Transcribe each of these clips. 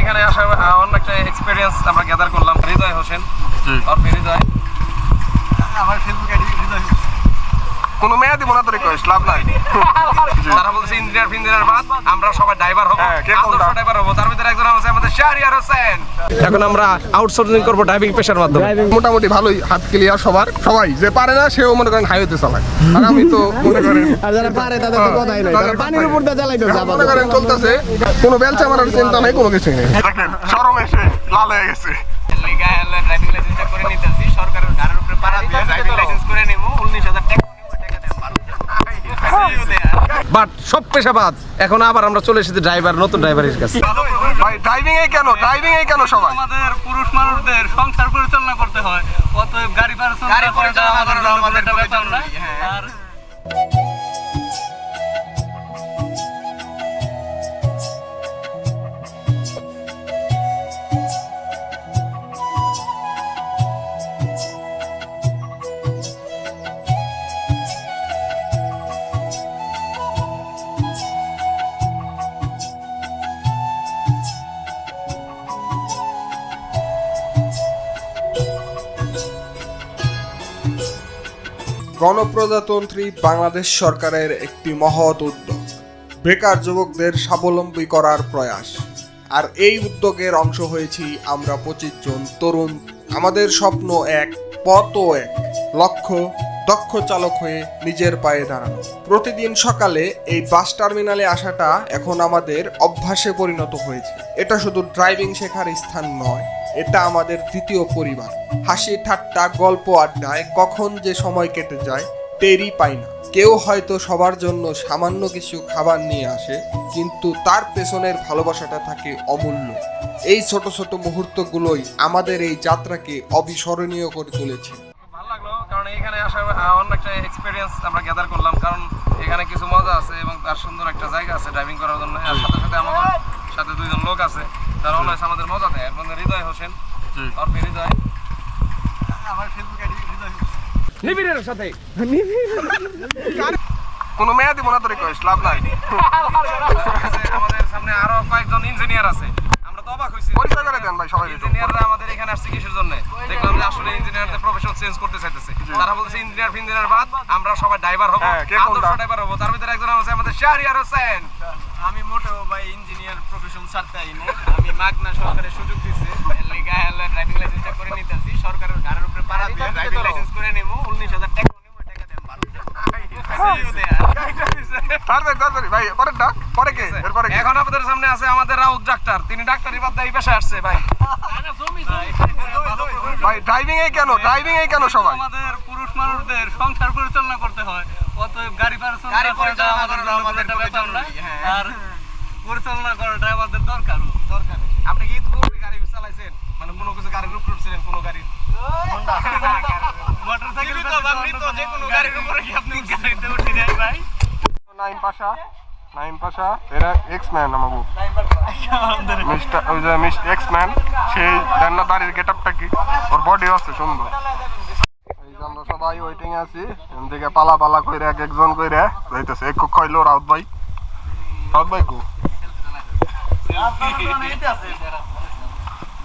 এখানে আসা অন্য একটা এক্সপেরিয়েন্স আমরা গ্যাদার করলাম। হৃদয় হোসেন আর হৃদয় আমার ফেসবুক আইডি হৃদয় কোনো মেয়া দিব না তোর রিকোয়েস্ট লাভ নাই। তারা বলছে ইঞ্জিনিয়ার বাদ আমরা সবাই ড্রাইভার হবো, কে কোনটা ড্রাইভার হবো। তার ভিতরে একজন আছে আমাদের শাহরিয়ার হোসেন। এখন আমরা আউটসোর্সিং করব ড্রাইভিং পেশার মাধ্যমে। মোটামুটি ভালোই হাত ক্লিয়ার সবাই যে পারে না সেও মনে করেন হাইওয়েতে চালায়, আর আমি তো মনে করেন আর যারা পারে তাদের তো কথাই নাই, তারা পানির উপর দিয়ে চালাইতেছে। মনে করেন চলতেছে, কোনো বেলচা মারার চিন্তা নাই, কোনো কিছুই নেই। দেখেন শরম এসে লাল হয়ে গেছে। ড্রাইভিং লাইসেন্সটা করে নিতেছি, সরকারের ঘাড়ের উপরে পাড়া দিয়ে ড্রাইভিং লাইসেন্স করে নিব। 19,000 টাকা বাট সব পেশাবাদ। এখন আবার আমরা চলে এসেছি নতুন ড্রাইভারের কাছে। ভাই ড্রাইভিং এ কেন সবাই? আমাদের পুরুষ মানুষদের সংসার পরিচালনা করতে হয়, অতএব গাড়ি পরিচালনা আমাদের ব্যাপার না। আর গণপ্রজাতন্ত্রী বাংলাদেশ সরকারের একটি মহৎ উদ্যোগ, বেকার যুবকদের স্বাবলম্বী করার প্রয়াস। আর এই উদ্যোগের অংশ হয়েছি আমরা 25 জন তরুণ। আমাদের স্বপ্ন এক, পথও এক, লক্ষ্য দক্ষ চালক হয়ে নিজের পায়ে দাঁড়ানো। প্রতিদিন সকালে এই বাস টার্মিনালে আসাটা এখন আমাদের অভ্যাসে পরিণত হয়েছে। এটা শুধু ড্রাইভিং শেখার স্থান নয়, এটা আমাদের দ্বিতীয় পরিবার। হাসি ঠাট্টা গল্প আড্ডায় কখন যে সময় কেটে যায় টেরই পাই না। কেউ হয়তো সবার জন্য সামান্য কিছু খাবার নিয়ে আসে, কিন্তু তার পেছনের ভালোবাসাটা থাকে অমূল্য। এই ছোট ছোট মুহূর্তগুলোই আমাদের এই যাত্রাকে অবিস্মরণীয় করে তুলেছে। ভালো লাগলো, কারণ এখানে আসা অন্য একটা এক্সপেরিয়েন্স আমরা গ্যাদার করলাম। কারণ এখানে কিছু মজা আছে এবং তার সুন্দর একটা জায়গা আছে ড্রাইভিং করার জন্য। আর সাথে সাথে আমাদের সাথে দুইজন লোক আছে যারা অলওয়েজ আমাদের মজা দেয়। এর মধ্যে হৃদয় হোসেন আর হৃদয় আমার ফেসবুক আইডি হৃদয় নিবিড়ের সাথে কোনো মেয়া দিব না তোর রিকোয়েস্ট লাভ নাই। আমাদের সামনে আরো কয়েকজন ইঞ্জিনিয়ার আছে। আমরা তো অবাক হইছি, পরিচয় করে দেন ভাই সবাই। ইঞ্জিনিয়াররা আমাদের এখানে আসছে কিসের জন্য? দেখলাম যে আসলে ইঞ্জিনিয়ারদের প্রফেশন চেঞ্জ করতে চাইতেছে। তারা বলছে ইঞ্জিনিয়ার বাদ আমরা সবাই ড্রাইভার হবো, আদর্শ ড্রাইভার হবো। তার ভিতরে একজন আছে আমাদের শাহরিয়ার হোসেন। আমি মোটেও ভাই ইঞ্জিনিয়ার প্রফেশন ছাড়তেই না, আমি মাগনা সরকারের সুযোগ দিচ্ছে ড্রাইভিং লাইসেন্সটা করে নিতেছি। সরকারের ঘাড়ের উপরে পাড়া দিয়ে ড্রাইভিং লাইসেন্স করে নিব। 19,000 টাকা এখন আমাদের সামনে আছে আমাদের রাউত ডাক্তার। তিনি ডাক্তারি বাদ দিয়ে পেশায় আসছে ভাই। ভাই ড্রাইভিং এ কেন সবাই? আমাদের পুরুষ মানুষদের সংসার পরিচালনা করতে হয়, অতএব গাড়ি পরিচালনা আমাদের ব্যাপার না। আর পরিচালনা করাটা আমাদের দরকার। আপনি কি গাড়ি চালাইছেন? মানে কোনো কিছু গাড়ির উপর উঠছিলেন? কোনো গাড়ি মোটরসাইকেল তো যে কোনো গাড়ির উপরে কি আপনি গাড়িতে উঠে যাই ভাই? নাইম পাশা এরা এক্স-ম্যান আমাগো। মিস্টার ওই যে এক্স-ম্যান, সেই জান্নাত দাড়ির গেটআপটা কি, ওর বডিও আছে সুন্দর। এই যে আমরা সবাই ওয়েটিং আছি, এদিকে পালা কইরা একজন কইরা যাইতেছে। এক কইলো রাউত ভাই কো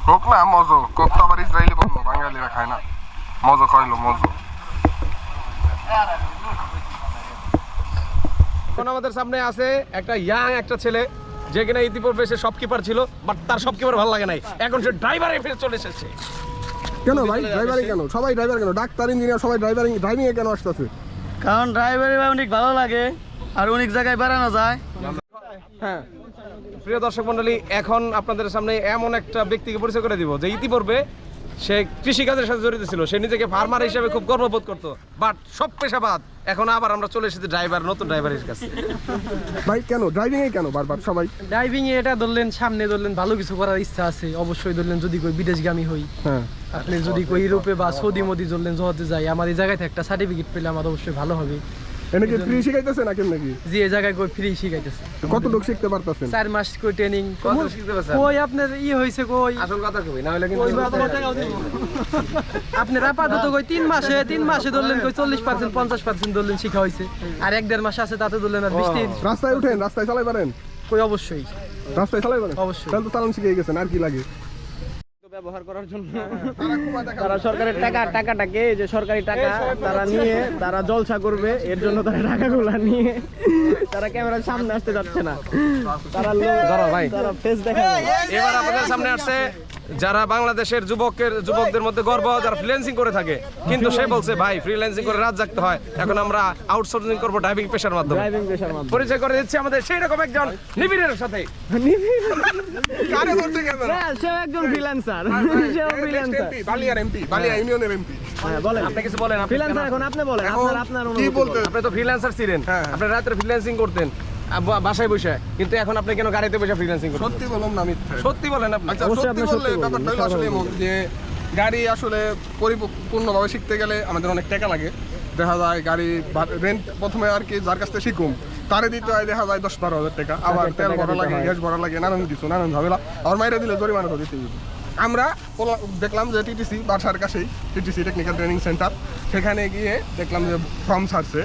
কোক না মজো, কোক তো আবার ইসরায়েলি বললো, বাঙালিরা খায় না। মজো খাইলো মজো। এখন আমাদের সামনে আছে একটা একটা ছেলে, যে কিনা ইতিপূর্বে সে শপকিপার ছিল, বাট তার শপকিপার ভালো লাগে নাই, এখন সে ড্রাইভারে ফের চলে এসেছে। কেন ভাই ড্রাইভারে কেন? সবাই ড্রাইভার কেন? ডাক্তার ইঞ্জিনিয়ার সবাই ড্রাইভিং এ কেন আসতেছে? কারণ ড্রাইভারে অনেক ভালো লাগে আর অনেক জায়গায় বেড়ানো যায়। হ্যাঁ প্রিয় দর্শক মন্ডলী, এখন আপনাদের সামনে এমন একটা ব্যক্তিকে পরিচয় করে দিব যে ইতিপূর্বে সে কৃষিকাজের সাথে জড়িত ছিল। সে নিজেকে ফার্মার হিসেবে খুব গর্ববোধ করতো, বাট সব পেশাবাদ। এখন আবার আমরা চলে এসেছি নতুন ড্রাইভারের কাছে। ভাই কেন ড্রাইভিং এ কেন বারবার সবাই? ড্রাইভিং এ এটা ধরলেন, সামনে ধরলেন ভালো কিছু করার ইচ্ছা আছে অবশ্যই। ধরলেন যদি কই বিদেশগামী হই, আপনি যদি কই ইউরোপে বা সৌদি মদি ধরলেন জহাতে যাই, আমার এই জায়গায় একটা সার্টিফিকেট পেলে আমার অবশ্যই ভালো হবে। এনে কি ফ্রি শিখাইতেছে না কেন নাকি? জি, এই জায়গায় কই ফ্রি শিখাইতেছে। কত লোক শিখতে পারতেছেন? 4 মাস কই ট্রেনিং। কত শিখতে পারছেন? কই আপনার হইছে কই আসল কথা কই না হলে কিন্তু আপনি আপাতত কই 3 মাসে ধরলেন কই 40% 50% ধরলেন শিখা হইছে। আর 1-1.5 মাস আছে, তাতে ধরলেন আর 20-30। রাস্তায় উঠেন, রাস্তায় চালাই পারেন? কই অবশ্যই রাস্তায় চালাইবেন? অবশ্যই। তাহলে তো চালান শিখে গেছেন, আর কি লাগে? ব্যবহার করার জন্য তারা সরকারের টাকাটাকে, যে সরকারি টাকা তারা নিয়ে তারা জলসা করবে, এর জন্য তারা টাকাগুলো নিয়ে তারা ক্যামেরার সামনে আসতে যাচ্ছে না, তারা তারা ফেস দেখাবে। এবার আপনাদের সামনে আসছে যারা বাংলাদেশের যুবকদের মধ্যে গর্ব, যারা ফ্রিল্যান্সিং করে থাকে, কিন্তু সে বলছে ভাই ফ্রিল্যান্সিং করে রাত জাগতে হয়, এখন আমরা আউটসোর্সিং করব ড্রাইভিং পেশার মাধ্যমে। পরিচয় করে দিচ্ছি আমাদের সেই রকম একজন নিবিড়ের সাথে। কারে ধরতে গেলেন? হ্যাঁ, সেও একজন ফ্রিল্যান্সার, সেও ফ্রিল্যান্সার। বালিয়ার এমপি, বালিয়া ইউনিয়নের এমপি। হ্যাঁ, বলেন আপনি কিছু বলেন। ফ্রিল্যান্সার, এখন আপনি বলেন আপনার কি অনুভূতি বলতে? আপনি তো ফ্রিল্যান্সার ছিলেন, আপনি রাতে ফ্রিল্যান্সিং করতেন বাসায় বসে, কিন্তু এখন আপনি কেন গাড়িতে বসে ফ্রিল্যান্সিং করছেন? সত্যি বললাম না মিথ্যা? সত্যি বলেন আপনি। আচ্ছা, অবশ্যই সত্যি আপনি বললে সত্যি ব্যাপারটা হলো আসলে এমন যে গাড়ি আসলে পরিপূর্ণভাবে শিখতে গেলে আমাদের অনেক টাকা লাগে। দেখা যায় গাড়ি রেন্ট প্রথমে আর কি যার কাছ থেকে শিখুম তারে দিতে হয় দেখা যায় 10-12 হাজার টাকা, আবার তেল ভরা লাগে, গ্যাস ভরা লাগে, নানান কিছু নানান ঝামেলা, আর মাইরে দিলে জরিমানা তো দিতে হবে। আমরা দেখলাম যে টিটিসি বাসার কাছেই টিটিসি টেকনিক্যাল ট্রেনিং সেন্টার, সেখানে গিয়ে দেখলাম যে ফর্ম ছাড়ছে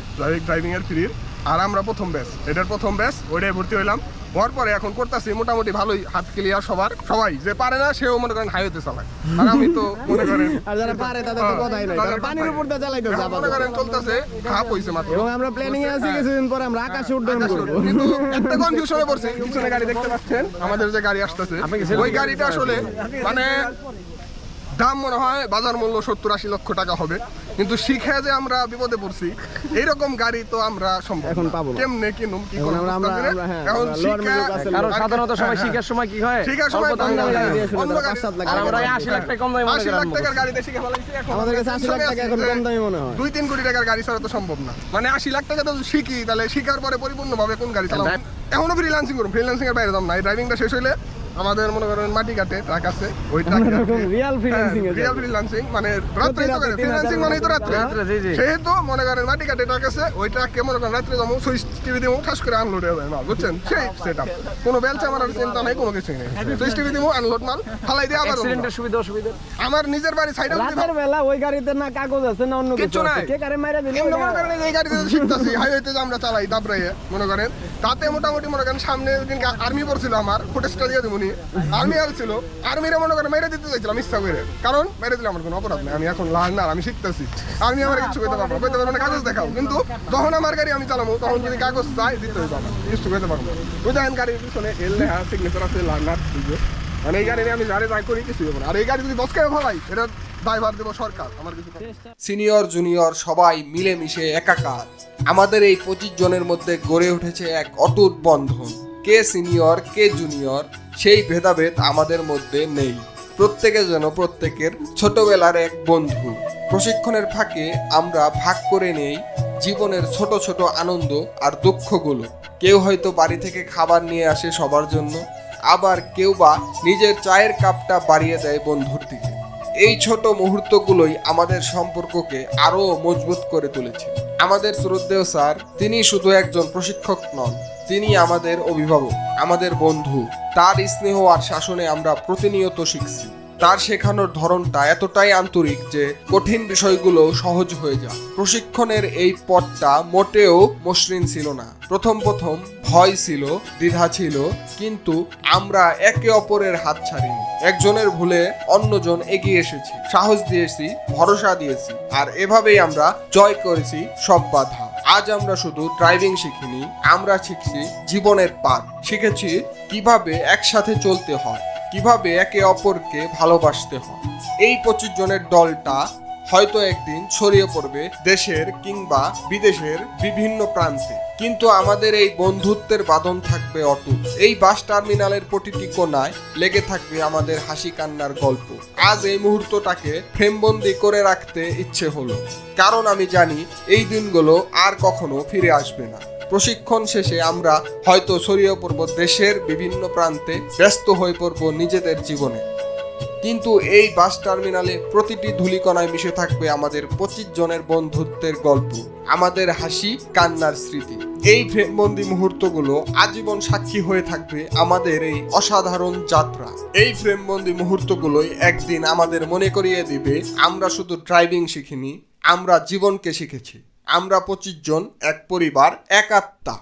ড্রাইভিং এর ফ্রির, আর আমরা প্রথম ব্যাচ, ওইটাই ভর্তি হইলাম। হওয়ার পরে এখন করতেছি মোটামুটি ভালোই, হাত ক্লিয়ার সবাই যে পারে না সেও মনে করেন হাইওয়েতে চালায়, আর আমি তো মনে করেন আর যারা পারে তাদের তো কথাই নাই, তারা পানির উপর দিয়ে চালাইতে এখন মনে করেন চলতেছে, খাপ হইছে মাত্র। এবং আমরা প্ল্যানিং এ আছি কিছুদিন পরে আমরা আকাশে উড্ডয়ন করব। কিন্তু একটা কনফিউশনে পড়ছে, পিছনে গাড়ি দেখতে পাচ্ছেন, আমাদের যে গাড়ি আসতেছে ওই গাড়িটা আসলে মানে দাম মনে হয় বাজার মূল্য 70-80 লক্ষ টাকা হবে, কিন্তু শিখে যে আমরা বিপদে পড়ছি এইরকম গাড়ি তো আমরা সম্ভব এখন পাবো না। কেমনে কিনুম কি এখন করব আমরা এখন লোয়ার মিডল ক্লাসের কারণ সাধারণত সবাই শিখার সময় কি হয়, শিখার সময় দামি গাড়ি দিয়ে শুনে অন্য তারা গাড়ি- 5-7 লাখ আর টাকা আমরা দাম 80 লাখ টাকা কম দামে 80 লাখ টাকার গাড়িতে শিখে ফেলাইছি, এখন আমাদের কাছে 80 লাখ টাকা এখন কম দামি মনে হয়। 2-3 কোটি টাকার গাড়ি ছাড়া তো সম্ভব না, মানে 80 লাখ টাকা তো শিখি, তাহলে শিখার পরে পরিপূর্ণভাবে কোন গাড়ি চালাবো? এখনো ফ্রিল্যান্সিং করুন, ফ্রিল্যান্সিং এর বাইরে দাম নাই। ড্রাইভিংটা শেষ হইলে আমাদের মনে করেন মাটি কাটে ট্রাক আছে, ওই ট্রাক রিয়েল ফ্রিল্যান্সিং এ রিয়েল ফ্রিল্যান্সিং মানে রাত্রে তো করে, ফ্রিল্যান্সিং মানেই তো রাত্রে। সেহেতু মনে করেন মাটি কাটে ট্রাক আছে, ওই ট্রাককে মনে করেন রাত্রে যাবো, সুইচ টিভি দিব, ঠাস করে আনলোড হয়ে যায় মাল, বুঝছেন? সেই সেটআপ, কোনো বেলচা মারার চিন্তা নাই, কোনো কিছু নেই। সুইচ টিভি দিব, আনলোড মাল ফালাই দিয়ে আবার অ্যাক্সিডেন্টের সুবিধা অসুবিধা। আমার নিজের বাড়ি সাইডে রাতের বেলা ওই গাড়িতে না কাগজ আছে না অন্য কিছু আছে, কে গাড়ি মাইরা দিল এমনি মনে করেন এই গাড়িতে শিখতেছি, হাইওয়েতে যে আমরা চালাই দাবরাইয়ে মনে করেন, তাতে মোটামুটি মনে করেন সামনে দিন আর্মি পড়ছিল, আমার ফুটেজটা দিয়ে দেবনি, আর্মি আর ছিল, আর্মিরে মনে করেন মেরে দিতে চাইছিলাম ইচ্ছা করে, কারণ মেরে দিলে আমার কোনো অপরাধ নেই, আমি এখন লার্নার, আমি শিখতেছি, আর্মি আমার কিছু করতে পারবো না, কাগজ দেখাও, কিন্তু যখন আমার গাড়ি আমি চালাবো তখন যদি কাগজ চাই দিতে হইব, আমার কিছু করতে পারবো। ওই দেখেন গাড়ির পিছনে এল লেখা সিগনেচার আছে লার্নার, মানে এই গাড়ি নিয়ে আমি যারে যাই করি কিছু হবে না, আর এই গাড়ি যদি 10 টাকা ফলাই এটা ড্রাইভার দেবো সরকার, আমার কিছু সিনিয়র জুনিয়র সবাই মিলেমিশে একাকার। আমাদের এই 25 জনের মধ্যে গড়ে উঠেছে এক অটুট বন্ধন। কে সিনিয়র কে জুনিয়র সেই ভেদাভেদ আমাদের মধ্যে নেই। প্রত্যেকে যেন প্রত্যেকের ছোটবেলার এক বন্ধু। প্রশিক্ষণের ফাঁকে আমরা ভাগ করে নেই জীবনের ছোট ছোট আনন্দ আর দুঃখগুলো। কেউ হয়তো বাড়ি থেকে খাবার নিয়ে আসে সবার জন্য, আবার কেউ বা নিজের চায়ের কাপটা বাড়িয়ে দেয় বন্ধুর দিকে। এই ছোট মুহূর্তগুলোই আমাদের সম্পর্ককে আরো মজবুত করে তুলেছে। আমাদের শ্রদ্ধেয় স্যার, তিনি শুধু একজন প্রশিক্ষক নন, তিনি আমাদের অভিভাবক, আমাদের বন্ধু। তার স্নেহ আর শাসনে আমরা প্রতিনিয়ত শিখছি। তার শেখানোর ধরনটা এতটাই আন্তরিক যে কঠিন বিষয়গুলো সহজ হয়ে যায়। প্রশিক্ষণের এই পথটা মোটেও মসৃণ ছিল না। প্রথম ভয় ছিল, দ্বিধা ছিল, কিন্তু আমরা একে অপরের হাত ছাড়িনি। একজনের ভুলে অন্যজন এগিয়ে এসেছি, সাহস দিয়েছি, ভরসা দিয়েছি, আর এভাবেই আমরা জয় করেছি সব বাধা। আজ আমরা শুধু ড্রাইভিং শিখিনি, আমরা শিখছি জীবনের পাঠ। শিখেছি কিভাবে একসাথে চলতে হয়, কিভাবে একে অপরকে ভালোবাসতে হয়। এই 25 জনের দলটা হয়তো একদিন ছড়িয়ে পড়বে দেশের কিংবা বিদেশের বিভিন্ন প্রান্তে, কিন্তু আমাদের এই বন্ধুত্বের বাঁধন থাকবে অটুট। এই বাস টার্মিনালের প্রতিটি কোণায় লেগে থাকবে আমাদের হাসি কান্নার গল্প। আজ এই মুহূর্তটাকে ফ্রেমবন্দি করে রাখতে ইচ্ছে হলো, কারণ আমি জানি এই দিনগুলো আর কখনো ফিরে আসবে না। প্রশিক্ষণ শেষে আমরা হয়তো ছড়িয়ে পড়ব দেশের বিভিন্ন প্রান্তে, ব্যস্ত হয়ে পড়ব নিজেদের জীবনে, কিন্তু এই বাস টার্মিনালে প্রতিটি ধূলিকণায় মিশে থাকবে আমাদের 25 জনের বন্ধুত্বের গল্প, আমাদের হাসি কান্নার স্মৃতি। এই ফ্রেমবন্দি মুহূর্তগুলো আজীবন সাক্ষী হয়ে থাকবে আমাদের এই অসাধারণ যাত্রা। এই ফ্রেমবন্দি মুহূর্তগুলোই একদিন আমাদের মনে করিয়ে দিবে আমরা শুধু ড্রাইভিং শিখিনি, আমরা জীবনকে শিখেছি। আমরা 25 জন এক পরিবার, এক আত্মা।